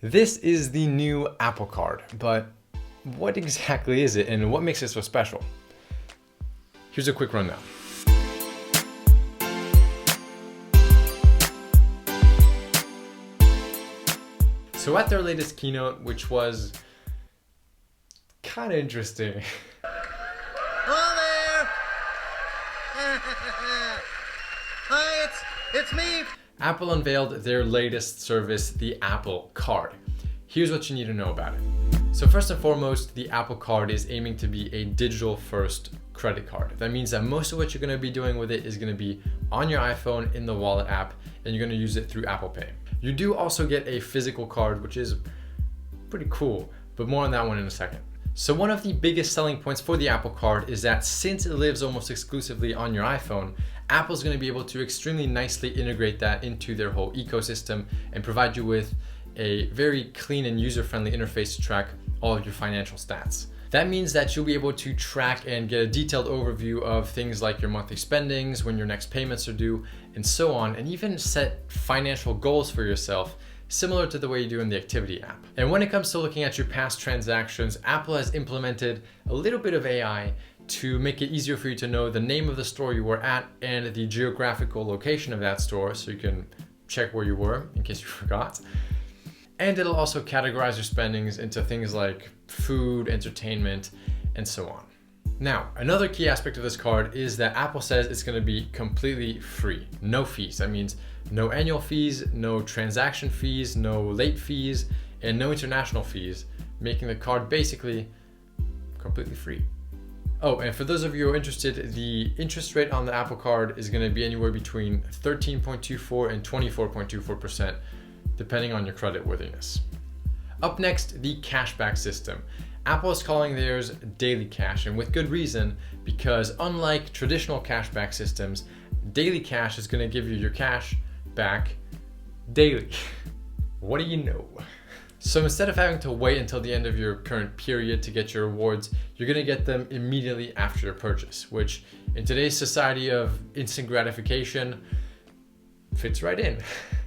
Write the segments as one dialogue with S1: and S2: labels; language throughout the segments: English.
S1: This is the new Apple Card, but what exactly is it and what makes it so special? Here's a quick rundown. So at their latest keynote, which was kind of interesting.
S2: Hello there! Hi, it's me!
S1: Apple unveiled their latest service, the Apple Card. Here's what you need to know about it. So first and foremost, the Apple Card is aiming to be a digital-first credit card. That means that most of what you're going to be doing with it is going to be on your iPhone in the Wallet app, and you're going to use it through Apple Pay. You do also get a physical card, which is pretty cool, but more on that one in a second. So one of the biggest selling points for the Apple Card is that since it lives almost exclusively on your iPhone, Apple's going to be able to extremely nicely integrate that into their whole ecosystem and provide you with a very clean and user-friendly interface to track all of your financial stats. That means that you'll be able to track and get a detailed overview of things like your monthly spendings, when your next payments are due, and so on, and even set financial goals for yourself, similar to the way you do in the Activity app. And when it comes to looking at your past transactions, Apple has implemented a little bit of AI to make it easier for you to know the name of the store you were at and the geographical location of that store, so you can check where you were in case you forgot. And it'll also categorize your spendings into things like food, entertainment, and so on. Now, another key aspect of this card is that Apple says it's going to be completely free, no fees. That means no annual fees, no transaction fees, no late fees, and no international fees, making the card basically completely free. Oh, and for those of you who are interested, the interest rate on the Apple Card is going to be anywhere between 13.24 and 24.24%, depending on your credit worthiness. Up next, the cashback system. Apple is calling theirs DailyCash, and with good reason, because unlike traditional cashback systems, DailyCash is going to give you your cash back daily. What do you know? So instead of having to wait until the end of your current period to get your rewards, you're going to get them immediately after your purchase, which in today's society of instant gratification fits right in.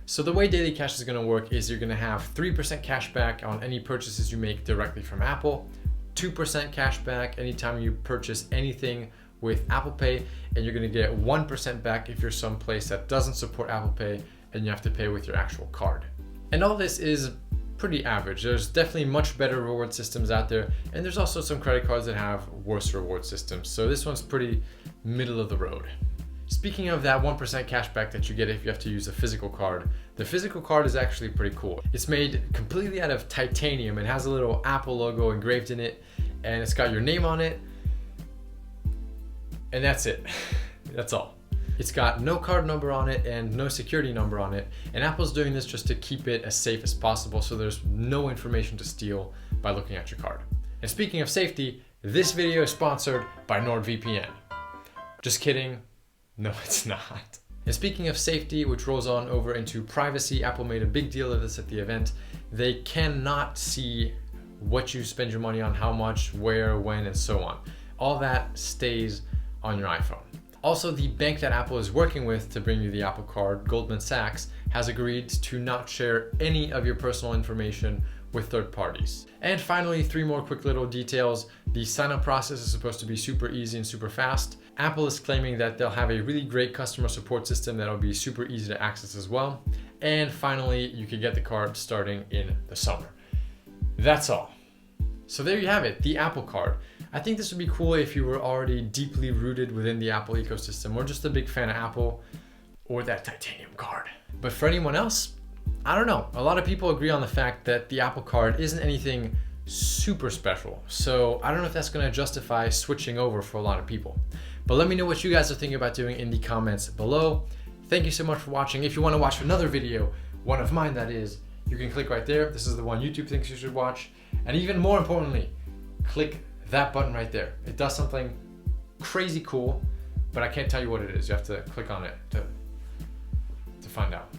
S1: So the way DailyCash is going to work is you're going to have 3% cash back on any purchases you make directly from Apple, 2% cash back anytime you purchase anything with Apple Pay, and you're going to get 1% back if you're someplace that doesn't support Apple Pay and you have to pay with your actual card. And all this is pretty average. There's definitely much better reward systems out there, and there's also some credit cards that have worse reward systems. So this one's pretty middle of the road. Speaking of that 1% cashback that you get if you have to use a physical card, the physical card is actually pretty cool. It's made completely out of titanium. It has a little Apple logo engraved in it, and it's got your name on it, and that's it. That's all. It's got no card number on it and no security number on it, and Apple's doing this just to keep it as safe as possible so there's no information to steal by looking at your card. And speaking of safety, this video is sponsored by NordVPN. Just kidding. No, it's not. And speaking of safety, which rolls on over into privacy, Apple made a big deal of this at the event. They cannot see what you spend your money on, how much, where, when, and so on. All that stays on your iPhone. Also, the bank that Apple is working with to bring you the Apple Card, Goldman Sachs, has agreed to not share any of your personal information with third parties. And finally, 3 more quick little details. The sign-up process is supposed to be super easy and super fast. Apple is claiming that they'll have a really great customer support system that'll be super easy to access as well. And finally, you can get the card starting in the summer. That's all. So there you have it, the Apple Card. I think this would be cool if you were already deeply rooted within the Apple ecosystem, or just a big fan of Apple, or that titanium card. But for anyone else, I don't know. A lot of people agree on the fact that the Apple Card isn't anything super special. So I don't know if that's going to justify switching over for a lot of people. But let me know what you guys are thinking about doing in the comments below. Thank you so much for watching. If you want to watch another video, one of mine that is, you can click right there. This is the one YouTube thinks you should watch. And even more importantly, click that button right there. It does something crazy cool, but I can't tell you what it is. You have to click on it to find out.